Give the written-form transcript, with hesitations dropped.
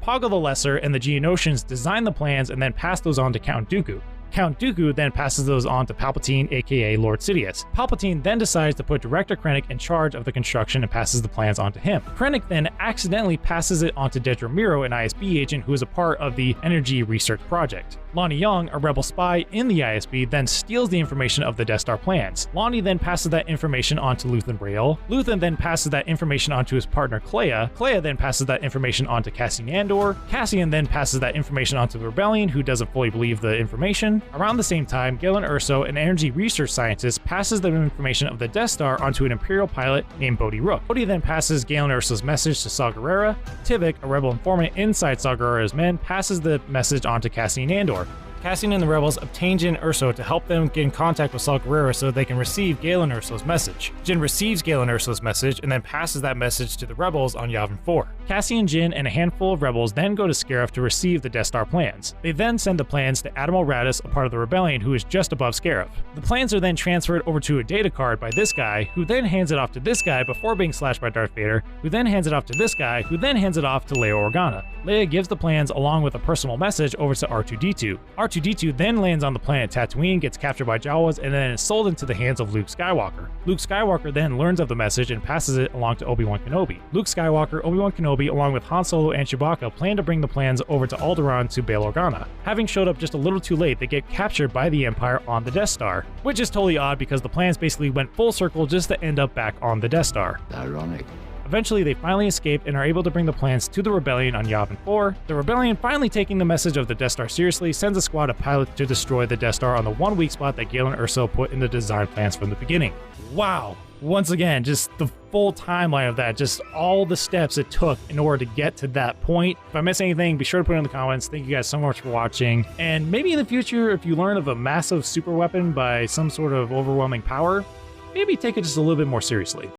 Poggle the Lesser and the Geonosians design the plans and then pass those on to Count Dooku. Count Dooku then passes those on to Palpatine, aka Lord Sidious. Palpatine then decides to put Director Krennic in charge of the construction and passes the plans on to him. Krennic then accidentally passes it on to Dedra Meero, an ISB agent who is a part of the Energy Research Project. Lonnie Young, a rebel spy in the ISB, then steals the information of the Death Star plans. Lonnie then passes that information on to Luthen Rael. Luthen then passes that information on to his partner Clea. Clea then passes that information on to Cassian Andor. Cassian then passes that information on to the Rebellion, who doesn't fully believe the information. Around the same time, Galen Erso, an energy research scientist, passes the information of the Death Star onto an Imperial pilot named Bodhi Rook. Bodhi then passes Galen Erso's message to Saw Gerrera. Tivik, a rebel informant inside Saw Gerrera's men, passes the message on to Cassian Andor. Cassian and the rebels obtain Jyn Erso to help them get in contact with Saw Gerrera so they can receive Galen Erso's message. Jyn receives Galen Erso's message and then passes that message to the rebels on Yavin 4. Cassian, Jyn, and a handful of rebels then go to Scarif to receive the Death Star plans. They then send the plans to Admiral Raddus, a part of the Rebellion who is just above Scarif. The plans are then transferred over to a data card by this guy, who then hands it off to this guy before being slashed by Darth Vader, who then hands it off to this guy, who then hands it off to Leia Organa. Leia gives the plans along with a personal message over to R2-D2. R2-D2 then lands on the planet Tatooine, gets captured by Jawas, and then is sold into the hands of Luke Skywalker. Luke Skywalker then learns of the message and passes it along to Obi-Wan Kenobi. Luke Skywalker, Obi-Wan Kenobi, along with Han Solo and Chewbacca, plan to bring the plans over to Alderaan to Bail Organa. Having showed up just a little too late, they get captured by the Empire on the Death Star, which is totally odd because the plans basically went full circle just to end up back on the Death Star. Ironic. Eventually, they finally escape and are able to bring the plans to the Rebellion on Yavin 4. The Rebellion, finally taking the message of the Death Star seriously, sends a squad of pilots to destroy the Death Star on the one weak spot that Galen Erso put in the design plans from the beginning. Wow! Once again, just the full timeline of that, just all the steps it took in order to get to that point. If I miss anything, be sure to put it in the comments. Thank you guys so much for watching. And maybe in the future, if you learn of a massive super weapon by some sort of overwhelming power, maybe take it just a little bit more seriously.